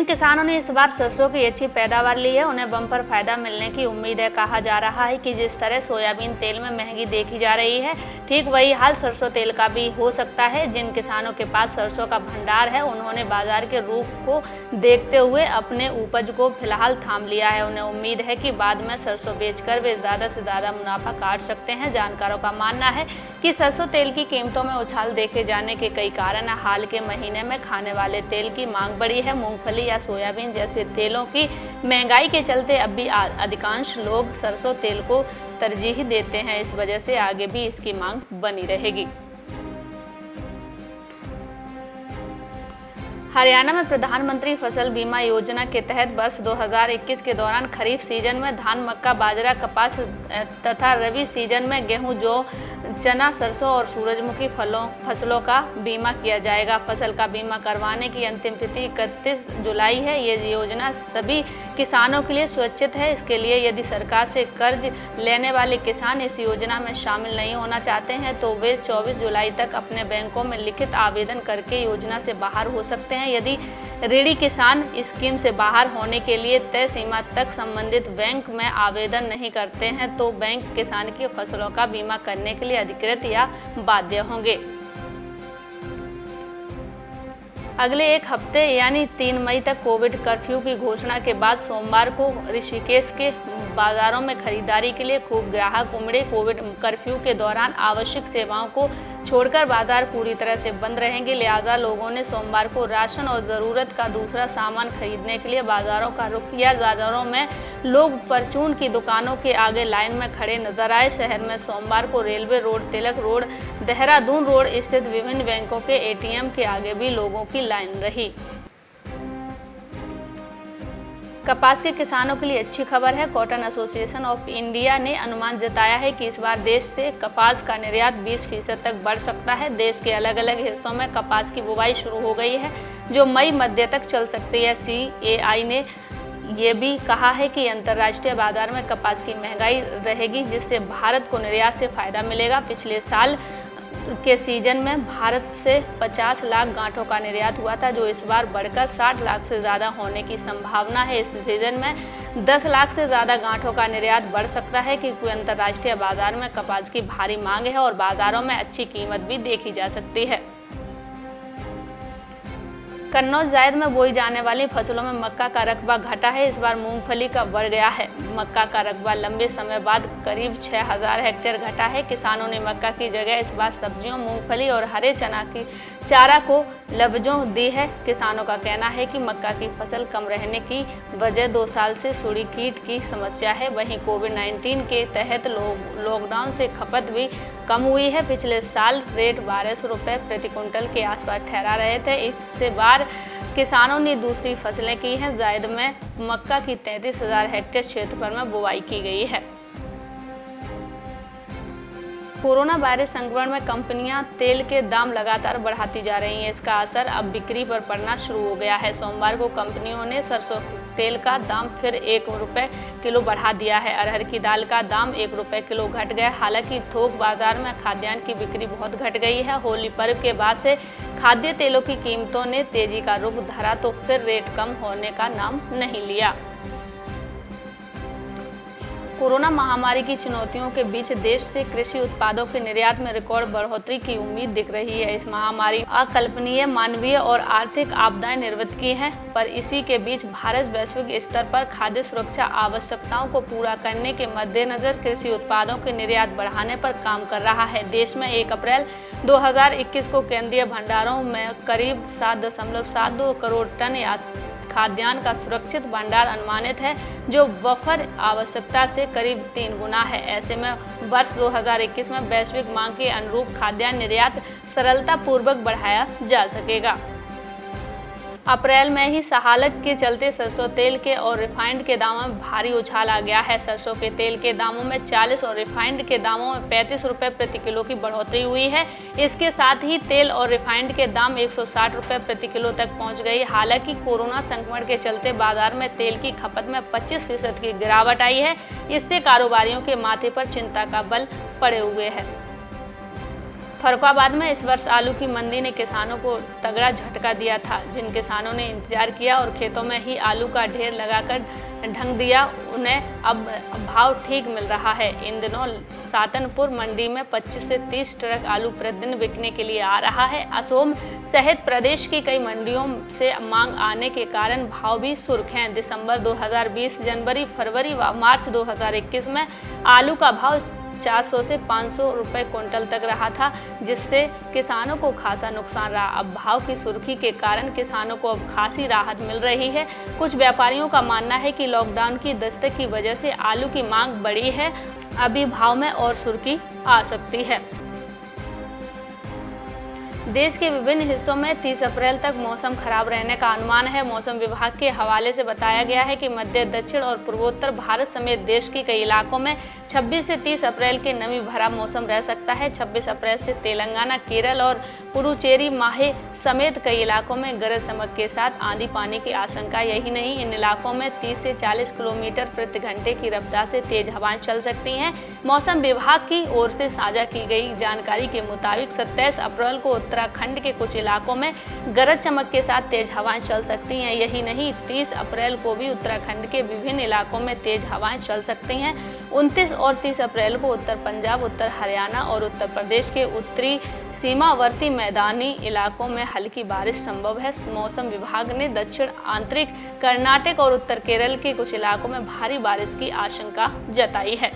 किसानों ने इस बार सरसों की अच्छी पैदावार ली है, उन्हें बम्पर फायदा मिलने की उम्मीद है। कहा जा रहा है कि जिस तरह सोयाबीन तेल में महंगी देखी जा रही है, ठीक वही हाल सरसों तेल का भी हो सकता है। जिन किसानों के पास सरसों का भंडार है, उन्होंने बाजार के रुख को देखते हुए अपने उपज को फिलहाल थाम लिया है। उन्हें उम्मीद है कि बाद में सरसों बेचकर वे ज़्यादा से ज़्यादा मुनाफा काट सकते हैं। जानकारों का मानना है कि सरसों तेल की कीमतों में उछाल देखे जाने के कई कारण हैं। हाल के महीने में खाने वाले तेल की मांग बढ़ी है। मूंगफली या सोयाबीन जैसे तेलों की महंगाई के चलते अब भी अधिकांश लोग सरसों तेल को तरजीह देते हैं। इस वजह से आगे भी इसकी मांग बनी रहेगी। हरियाणा में प्रधानमंत्री फसल बीमा योजना के तहत वर्ष 2021 के दौरान खरीफ सीजन में धान, मक्का, बाजरा, कपास तथा रबी सीजन में गेहूं, जौ, चना, सरसों और सूरजमुखी फसलों का बीमा किया जाएगा। फसल का बीमा करवाने की अंतिम तिथि 31 जुलाई है। ये योजना सभी किसानों के लिए स्वैच्छिक है। इसके लिए यदि सरकार से कर्ज लेने वाले किसान इस योजना में शामिल नहीं होना चाहते हैं तो वे 24 जुलाई तक अपने बैंकों में लिखित आवेदन करके योजना से बाहर हो सकते हैं। यदि ऋणी किसान स्कीम से बाहर होने के लिए तय सीमा तक संबंधित बैंक में आवेदन नहीं करते हैं तो बैंक किसान की फसलों का बीमा करने के लिए अधिकृत या बाध्य होंगे। अगले एक हफ्ते यानी 3 मई तक कोविड कर्फ्यू की घोषणा के बाद सोमवार को ऋषिकेश के बाजारों में खरीदारी के लिए खूब ग्राहक उमड़े। कोविड कर्फ्यू के दौरान आवश्यक सेवाओं को छोड़कर बाजार पूरी तरह से बंद रहेंगे, लिहाजा लोगों ने सोमवार को राशन और ज़रूरत का दूसरा सामान खरीदने के लिए बाजारों का रुख किया। बाजारों में लोग परचून की दुकानों के आगे लाइन में खड़े नजर आए। शहर में सोमवार को रेलवे रोड, तिलक रोड, देहरादून रोड स्थित विभिन्न बैंकों के एटीएम के आगे भी लोगों की लाइन रही। कपास के किसानों के लिए अच्छी खबर है। कॉटन एसोसिएशन ऑफ इंडिया ने अनुमान जताया है कि इस बार देश से कपास का निर्यात 20% तक बढ़ सकता है। देश के अलग अलग हिस्सों में कपास की बुवाई शुरू हो गई है, जो मई मध्य तक चल सकती है। CAI ने ये भी कहा है कि अंतर्राष्ट्रीय बाजार में कपास की महंगाई रहेगी, जिससे भारत को निर्यात से फायदा मिलेगा। पिछले साल के सीजन में भारत से 50 लाख गांठों का निर्यात हुआ था, जो इस बार बढ़कर 60 लाख से ज़्यादा होने की संभावना है। इस सीजन में 10 लाख से ज़्यादा गांठों का निर्यात बढ़ सकता है, क्योंकि अंतर्राष्ट्रीय बाजार में कपास की भारी मांग है और बाजारों में अच्छी कीमत भी देखी जा सकती है। कन्नौज जायद में बोई जाने वाली फसलों में मक्का का रकबा घटा है। इस बार मूंगफली का बढ़ गया है। मक्का का रकबा लंबे समय बाद करीब 6000 हेक्टेयर घटा है। किसानों ने मक्का की जगह इस बार सब्जियों, मूंगफली और हरे चना की चारा को लवजों दी है। किसानों का कहना है कि मक्का की फसल कम रहने की वजह 2 साल से सुड़ी कीट की समस्या है। वहीं कोविड-19 के तहत लॉकडाउन से खपत भी कम हुई है। पिछले साल रेट 1200 रुपये प्रति कुंटल के आसपास ठहरा रहे थे। इससे बार किसानों ने दूसरी फसलें की हैं। जायद में मक्का की 33,000 हेक्टेयर क्षेत्रफल में बुवाई की गई है। कोरोना वायरस संक्रमण में कंपनियां तेल के दाम लगातार बढ़ाती जा रही हैं। इसका असर अब बिक्री पर पड़ना शुरू हो गया है। सोमवार को कंपनियों ने सरसों तेल का दाम फिर 1 रुपये किलो बढ़ा दिया है। अरहर की दाल का दाम 1 रुपये किलो घट गया। हालांकि थोक बाजार में खाद्यान्न की बिक्री बहुत घट गई है। होली पर्व के बाद से खाद्य तेलों की कीमतों ने तेजी का रुख धरा तो फिर रेट कम होने का नाम नहीं लिया। कोरोना महामारी की चुनौतियों के बीच देश से कृषि उत्पादों के निर्यात में रिकॉर्ड बढ़ोतरी की उम्मीद दिख रही है। इस महामारी अकल्पनीय मानवीय और आर्थिक आपदाएं निर्मित की हैं, पर इसी के बीच भारत वैश्विक स्तर पर खाद्य सुरक्षा आवश्यकताओं को पूरा करने के मद्देनजर कृषि उत्पादों के निर्यात बढ़ाने पर काम कर रहा है। देश में 1 अप्रैल 2021 को केंद्रीय भंडारों में करीब 7.72 करोड़ टन खाद्यान्न का सुरक्षित भंडार अनुमानित है, जो बफर आवश्यकता से करीब 3 गुना है। ऐसे में वर्ष 2021 में वैश्विक मांग के अनुरूप खाद्यान्न निर्यात सरलतापूर्वक बढ़ाया जा सकेगा। अप्रैल में ही सहालत के चलते सरसों तेल के और रिफाइंड के दामों में भारी उछाल आ गया है। सरसों के तेल के दामों में 40 और रिफाइंड के दामों में 35 रुपये प्रति किलो की बढ़ोतरी हुई है। इसके साथ ही तेल और रिफाइंड के दाम 160 रुपये प्रति किलो तक पहुंच गई। हालांकि कोरोना संक्रमण के चलते बाजार में तेल की खपत में 25% की गिरावट आई है। इससे कारोबारियों के माथे पर चिंता का बल पड़े हुए है। फर्रुखाबाद में इस वर्ष आलू की मंदी ने किसानों को तगड़ा झटका दिया था। जिन किसानों ने इंतजार किया और खेतों में ही आलू का ढेर लगाकर ढंग दिया, उन्हें अब भाव ठीक मिल रहा है। इन दिनों सातनपुर मंडी में 25 से 30 ट्रक आलू प्रतिदिन बिकने के लिए आ रहा है। असोम सहित प्रदेश की कई मंडियों से मांग आने के कारण भाव भी सुर्ख हैं। दिसंबर 2020, जनवरी, फरवरी व मार्च 2021 में आलू का भाव 400 से 500 रुपए क्विंटल तक रहा था, जिससे किसानों को खासा नुकसान रहा। अब भाव की सुर्खी के कारण किसानों को अब खासी राहत मिल रही है। कुछ व्यापारियों का मानना है कि लॉकडाउन की दस्तक की वजह से आलू की मांग बढ़ी है, अभी भाव में और सुर्खी आ सकती है। देश के विभिन्न हिस्सों में 30 अप्रैल तक मौसम खराब रहने का अनुमान है। मौसम विभाग के हवाले से बताया गया है कि मध्य, दक्षिण और पूर्वोत्तर भारत समेत देश के कई इलाकों में 26 से 30 अप्रैल के नमी भरा मौसम रह सकता है। 26 अप्रैल से तेलंगाना, केरल और पुडुचेरी, माहे समेत कई इलाकों में गरज चमक के साथ आंधी पानी की आशंका। यही नहीं, इन इलाकों में 30 से 40 किलोमीटर प्रति घंटे की रफ्तार से तेज हवाएं चल सकती हैं। मौसम विभाग की ओर से साझा की गई जानकारी के मुताबिक 27 अप्रैल को उत्तराखंड के कुछ इलाकों में गरज चमक के साथ तेज हवाएं चल सकती हैं। यही नहीं, 30 अप्रैल को भी उत्तराखंड के विभिन्न इलाकों में तेज हवाएं चल सकती हैं। 29 और 30 अप्रैल को उत्तर पंजाब, उत्तर हरियाणा और उत्तर प्रदेश के उत्तरी सीमावर्ती मैदानी इलाकों में हल्की बारिश संभव है। मौसम विभाग ने दक्षिण आंतरिक कर्नाटक और उत्तर केरल के कुछ इलाकों में भारी बारिश की आशंका जताई है।